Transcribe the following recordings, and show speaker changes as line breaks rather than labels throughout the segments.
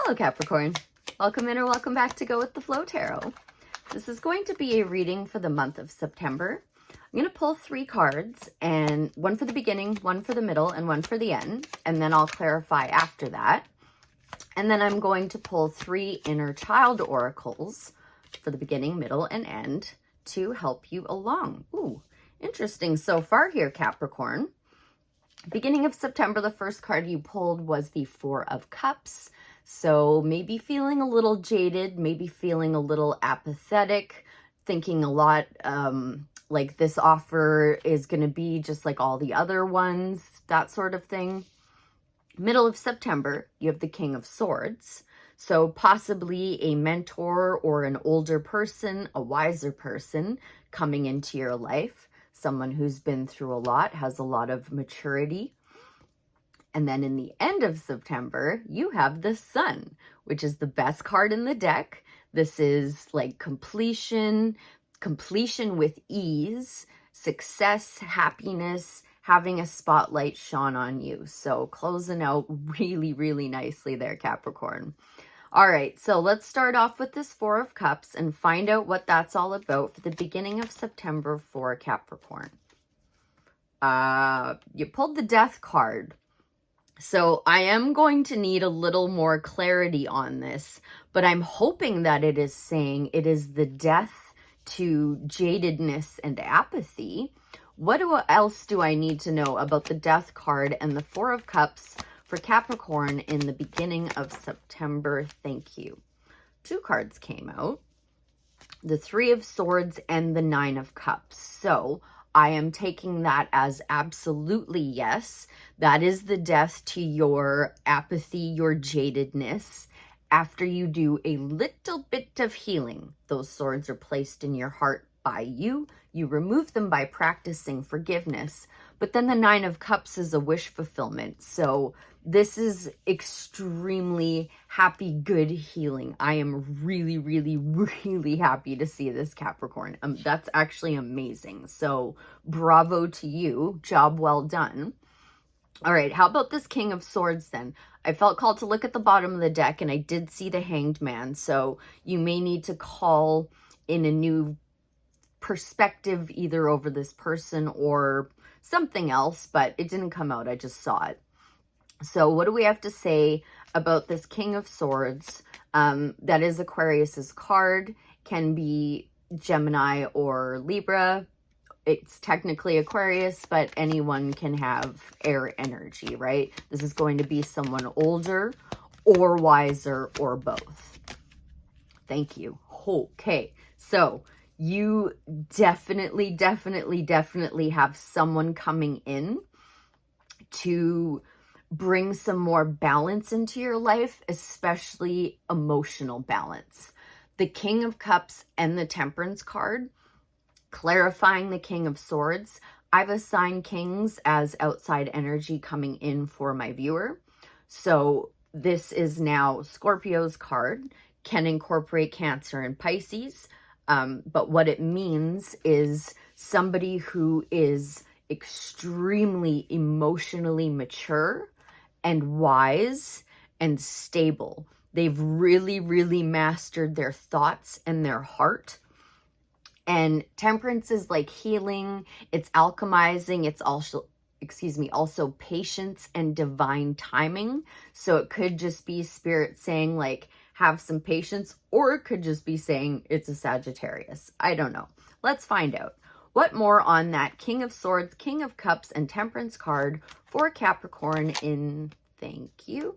Hello Capricorn, welcome in or welcome back to Go With The Flow Tarot. This is going to be a reading for the month of September. I'm going to pull 3 cards, and one for the beginning, one for the middle, and one for the end, and then I'll clarify after that. And then I'm going to pull 3 inner child oracles for the beginning, middle, and end to help you along. Ooh, interesting so far here, Capricorn. Beginning of September, the first card you pulled was the 4 of Cups. So maybe feeling a little jaded, maybe feeling a little apathetic, thinking a lot like this offer is going to be just like all the other ones, that sort of thing. Middle of September, you have the King of Swords. So possibly a mentor or an older person, a wiser person coming into your life. Someone who's been through a lot, has a lot of maturity. And then in the end of September, you have the Sun, which is the best card in the deck. This is like completion with ease, success, happiness, having a spotlight shone on you. So closing out really, really nicely there, Capricorn. All right, so let's start off with this 4 of Cups and find out what that's all about for the beginning of September for Capricorn. You pulled the Death card. So I am going to need a little more clarity on this, but I'm hoping that it is saying it is the death to jadedness and apathy. What else do I need to know about the Death card and the 4 of Cups for Capricorn in the beginning of September? Thank you. 2 cards came out, the 3 of Swords and the 9 of Cups. So I am taking that as absolutely yes. That is the death to your apathy, your jadedness. After you do a little bit of healing, those swords are placed in your heart by you. You remove them by practicing forgiveness. But then the 9 of Cups is a wish fulfillment. So this is extremely happy, good healing. I am really, really, really happy to see this, Capricorn. That's actually amazing. So bravo to you. Job well done. All right, how about this King of Swords then? I felt called to look at the bottom of the deck, and I did see the Hanged Man. So you may need to call in a new perspective either over this person or something else, but it didn't come out. I just saw it. So what do we have to say about this King of Swords? That is Aquarius's card, can be Gemini or Libra. It's technically Aquarius, but anyone can have air energy, right? This is going to be someone older or wiser or both. Thank you. Okay, so you definitely have someone coming in to bring some more balance into your life, especially emotional balance. The King of Cups and the Temperance card, clarifying the King of Swords. I've assigned kings as outside energy coming in for my viewer. So this is now Scorpio's card, can incorporate Cancer and Pisces. But what it means is somebody who is extremely emotionally mature and wise and stable. They've really, really mastered their thoughts and their heart. And Temperance is like healing, it's alchemizing, it's also, also patience and divine timing. So it could just be Spirit saying like, have some patience, or it could just be saying it's a Sagittarius. I don't know. Let's find out. What more on that King of Swords, King of Cups, and Temperance card for Capricorn in thank you?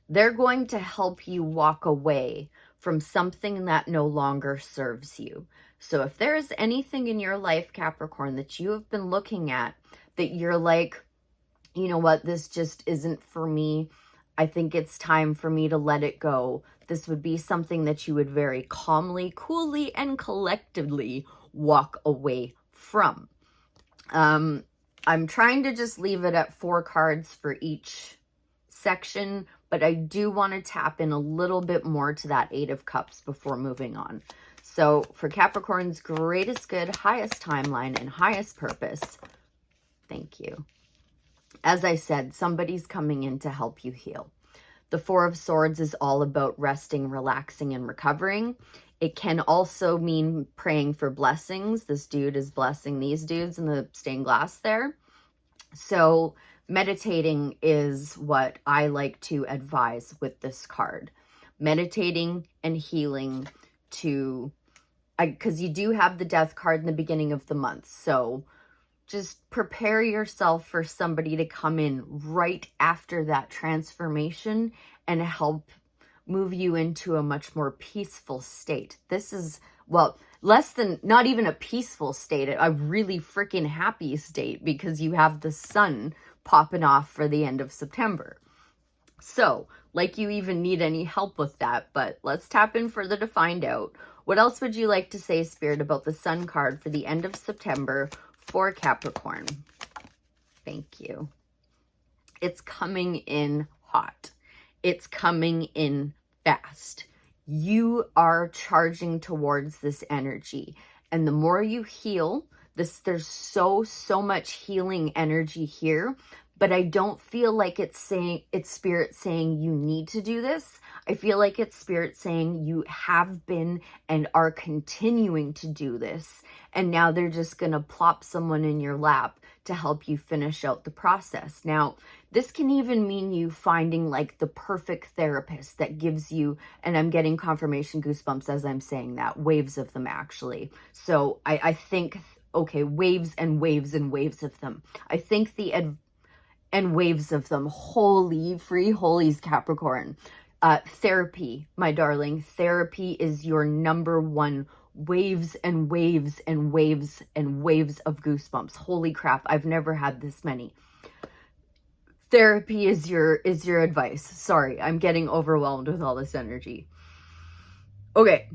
They're going to help you walk away from something that no longer serves you. So if there is anything in your life, Capricorn, that you have been looking at that you're like, you know what, this just isn't for me. I think it's time for me to let it go. This would be something that you would very calmly, coolly, and collectively walk away from. I'm trying to just leave it at 4 cards for each section, but I do want to tap in a little bit more to that 8 of Cups before moving on. So for Capricorn's greatest good, highest timeline, and highest purpose, thank you. As I said, somebody's coming in to help you heal. The Four of Swords is all about resting, relaxing, and recovering. It can also mean praying for blessings. This dude is blessing these dudes in the stained glass there. So meditating is what I like to advise with this card. Meditating and healing to, because you do have the death card in the beginning of the month. So just prepare yourself for somebody to come in right after that transformation and help move you into a much more peaceful state. This is, well, less than, not even a peaceful state, a really freaking happy state, because you have the sun popping off for the end of September. So, like you even need any help with that, but let's tap in further to find out. What else would you like to say, Spirit, about the Sun card for the end of September for Capricorn? Thank you. It's coming in hot. It's coming in fast. You are charging towards this energy. And the more you heal, there's so much healing energy here. But I don't feel like it's Spirit saying you need to do this. I feel like it's Spirit saying you have been and are continuing to do this. And now they're just going to plop someone in your lap to help you finish out the process. Now, this can even mean you finding like the perfect therapist that gives you, and I'm getting confirmation goosebumps as I'm saying that, waves of them actually. So I think, okay, waves and waves and waves of them. I think and waves of them. Holy free holies, Capricorn. Therapy, my darling. Therapy is your number one. Waves and waves and waves and waves of goosebumps. Holy crap, I've never had this many. Therapy is your advice. Sorry, I'm getting overwhelmed with all this energy. Okay.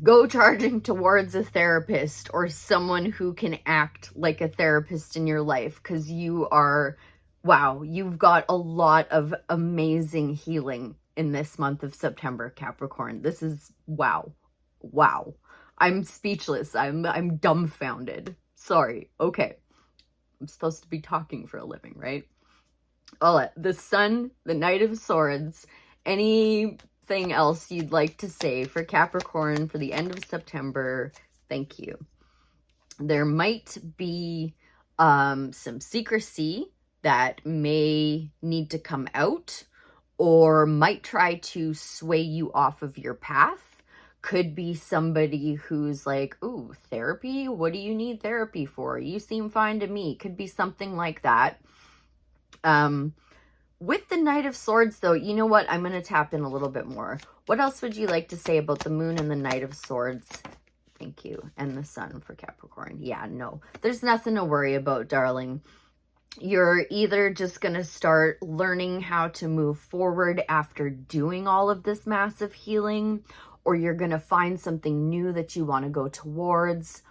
Go charging towards a therapist or someone who can act like a therapist in your life, because you are, wow, you've got a lot of amazing healing in this month of September, Capricorn. This is, wow. Wow. I'm speechless. I'm dumbfounded. Sorry. Okay. I'm supposed to be talking for a living, right? The Sun, the Knight of Swords, anything else you'd like to say for Capricorn for the end of September? Thank you. There might be some secrecy that may need to come out or might try to sway you off of your path. Could be somebody who's like, ooh, therapy? What do you need therapy for? You seem fine to me. Could be something like that. With the Knight of Swords, though, you know what? I'm going to tap in a little bit more. What else would you like to say about the Moon and the Knight of Swords? Thank you. And the Sun for Capricorn. Yeah, no. There's nothing to worry about, darling. You're either just going to start learning how to move forward after doing all of this massive healing, or you're going to find something new that you want to go towards,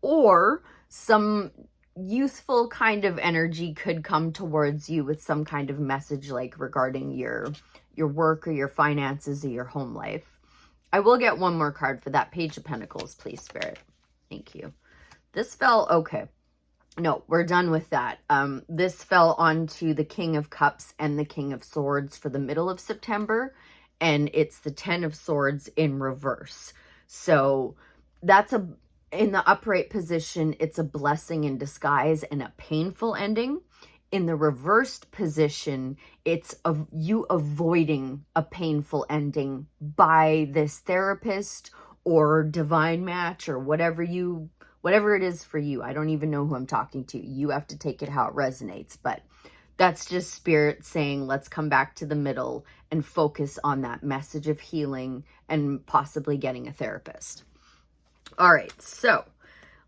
or some youthful kind of energy could come towards you with some kind of message, like regarding your work or your finances or your home life. I will get one more card for that. Page of Pentacles, please, Spirit. Thank you. This fell, okay. No, we're done with that. This fell onto the King of Cups and the King of Swords for the middle of September, and it's the Ten of Swords in reverse. So that's in the upright position, it's a blessing in disguise and a painful ending. In the reversed position, it's you avoiding a painful ending by this therapist or divine match or whatever it is for you. I don't even know who I'm talking to. You have to take it how it resonates, but that's just Spirit saying, let's come back to the middle and focus on that message of healing and possibly getting a therapist. All right, so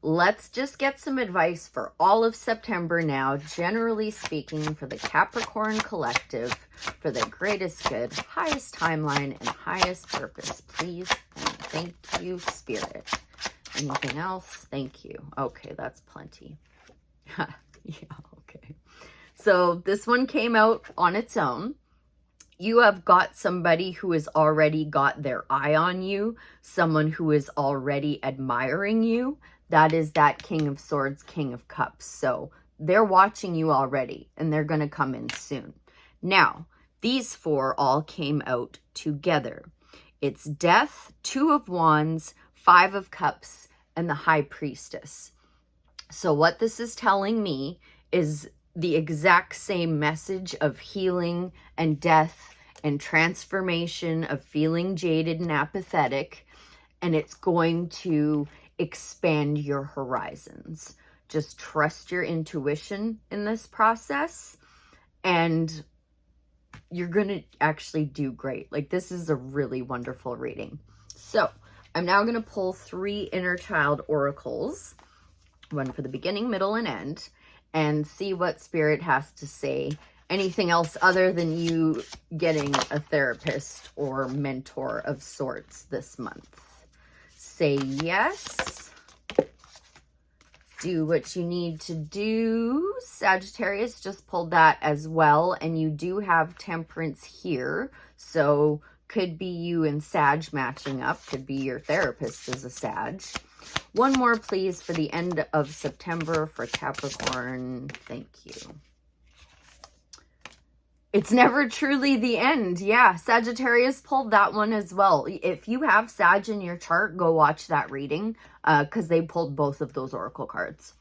let's just get some advice for all of September now, generally speaking, for the Capricorn collective, for the greatest good, highest timeline, and highest purpose. Please and thank you, Spirit. Anything else? Thank you. Okay, that's plenty. Yeah, okay. So this one came out on its own. You have got somebody who has already got their eye on you, someone who is already admiring you. That is that King of Swords, King of Cups. So they're watching you already, and they're going to come in soon. Now, These four all came out together. It's Death, Two of Wands, Five of Cups, and the High Priestess. So what this is telling me is the exact same message of healing and death and transformation, of feeling jaded and apathetic, and it's going to expand your horizons. Just trust your intuition in this process, and you're going to actually do great. Like, this is a really wonderful reading. So I'm now going to pull 3 inner child oracles, one for the beginning, middle, and end, and see what Spirit has to say. Anything else other than you getting a therapist or mentor of sorts this month. Say yes. Do what you need to do. Sagittarius just pulled that as well, and you do have Temperance here, so could be you and Sag matching up, could be your therapist is a Sag. One more, please, for the end of September for Capricorn. Thank you. It's never truly the end. Yeah, Sagittarius pulled that one as well. If you have Sag in your chart, go watch that reading because they pulled both of those oracle cards.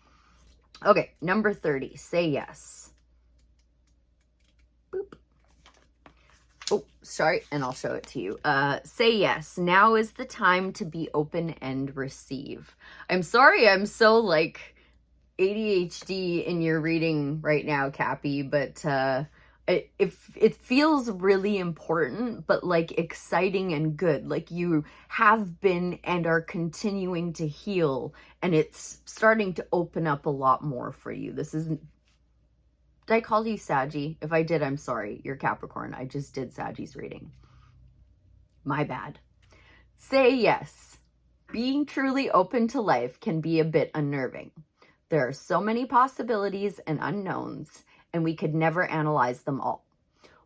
Okay, number 30. Say yes. Boop. Oh, sorry, and I'll show it to you. Say yes. Now is the time to be open and receive. I'm sorry I'm so, like, ADHD in your reading right now, Cappy, but it feels really important, but, like, exciting and good. Like, you have been and are continuing to heal, and it's starting to open up a lot more for you. This isn't... Did I call you Saggy? If I did, I'm sorry. You're Capricorn. I just did Saggy's reading. My bad. Say yes. Being truly open to life can be a bit unnerving. There are so many possibilities and unknowns, and we could never analyze them all.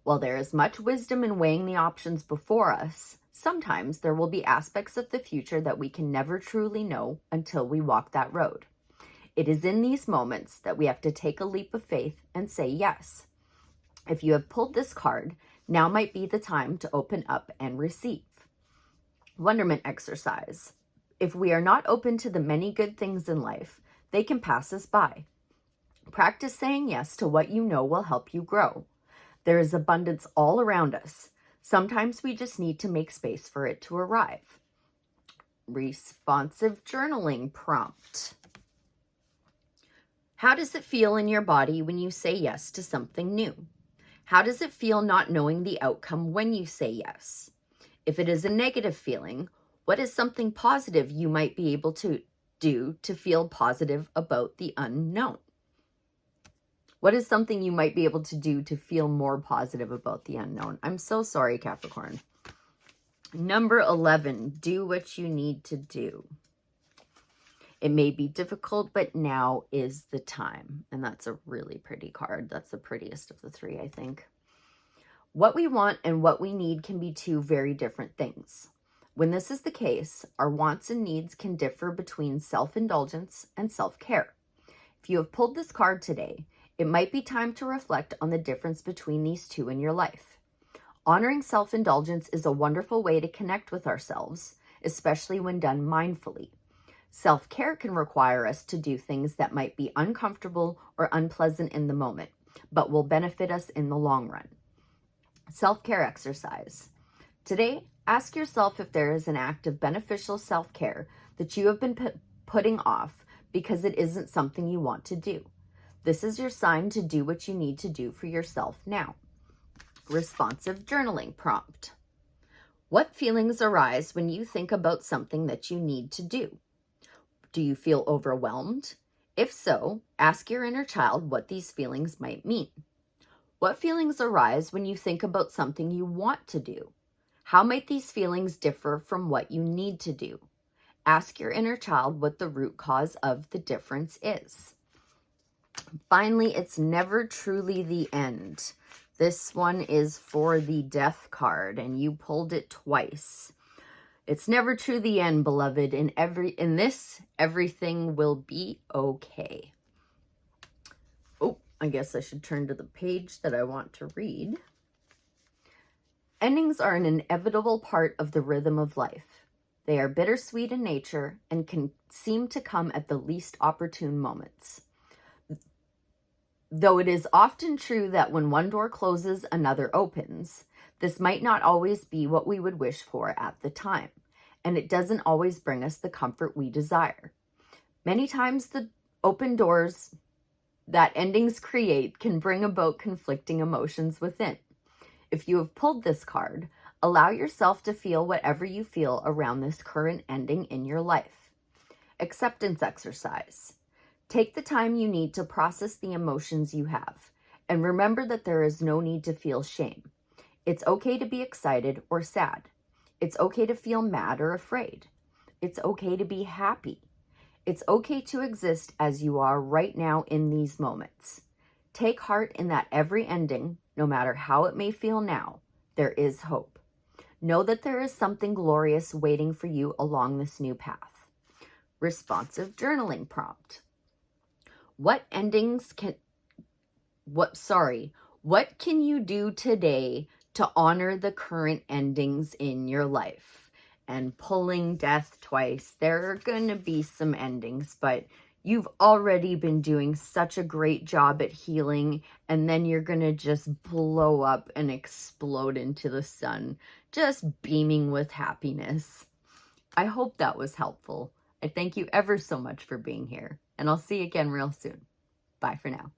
While there is much wisdom in weighing the options before us, sometimes there will be aspects of the future that we can never truly know until we walk that road. It is in these moments that we have to take a leap of faith and say yes. If you have pulled this card, now might be the time to open up and receive. Wonderment exercise. If we are not open to the many good things in life, they can pass us by. Practice saying yes to what you know will help you grow. There is abundance all around us. Sometimes we just need to make space for it to arrive. Responsive journaling prompt. How does it feel in your body when you say yes to something new? How does it feel not knowing the outcome when you say yes? If it is a negative feeling, what is something positive you might be able to do to feel positive about the unknown? What is something you might be able to do to feel more positive about the unknown? I'm so sorry, Capricorn. Number 11, do what you need to do. It may be difficult, but now is the time. And that's a really pretty card. That's the prettiest of the 3, I think. What we want and what we need can be 2 very different things. When this is the case, our wants and needs can differ between self-indulgence and self-care. If you have pulled this card today, it might be time to reflect on the difference between these 2 in your life. Honoring self-indulgence is a wonderful way to connect with ourselves, especially when done mindfully. Self-care can require us to do things that might be uncomfortable or unpleasant in the moment, but will benefit us in the long run. Self-care exercise. Today, ask yourself if there is an act of beneficial self-care that you have been putting off because it isn't something you want to do. This is your sign to do what you need to do for yourself now. Responsive journaling prompt. What feelings arise when you think about something that you need to do? Do you feel overwhelmed? If so, ask your inner child what these feelings might mean. What feelings arise when you think about something you want to do? How might these feelings differ from what you need to do? Ask your inner child what the root cause of the difference is. Finally, it's never truly the end. This one is for the Death card, and you pulled it twice. It's never true the end, beloved. In this, everything will be okay. Oh, I guess I should turn to the page that I want to read. Endings are an inevitable part of the rhythm of life. They are bittersweet in nature and can seem to come at the least opportune moments. Though it is often true that when one door closes, another opens, this might not always be what we would wish for at the time, and it doesn't always bring us the comfort we desire. Many times the open doors that endings create can bring about conflicting emotions within. If you have pulled this card, allow yourself to feel whatever you feel around this current ending in your life. Acceptance exercise. Take the time you need to process the emotions you have, and remember that there is no need to feel shame. It's okay to be excited or sad. It's okay to feel mad or afraid. It's okay to be happy. It's okay to exist as you are right now in these moments. Take heart in that every ending, no matter how it may feel now, there is hope. Know that there is something glorious waiting for you along this new path. Responsive journaling prompt. What can you do today to honor the current endings in your life? And pulling death twice, there are going to be some endings, but you've already been doing such a great job at healing, and then you're going to just blow up and explode into the sun, just beaming with happiness. I hope that was helpful. I thank you ever so much for being here, and I'll see you again real soon. Bye for now.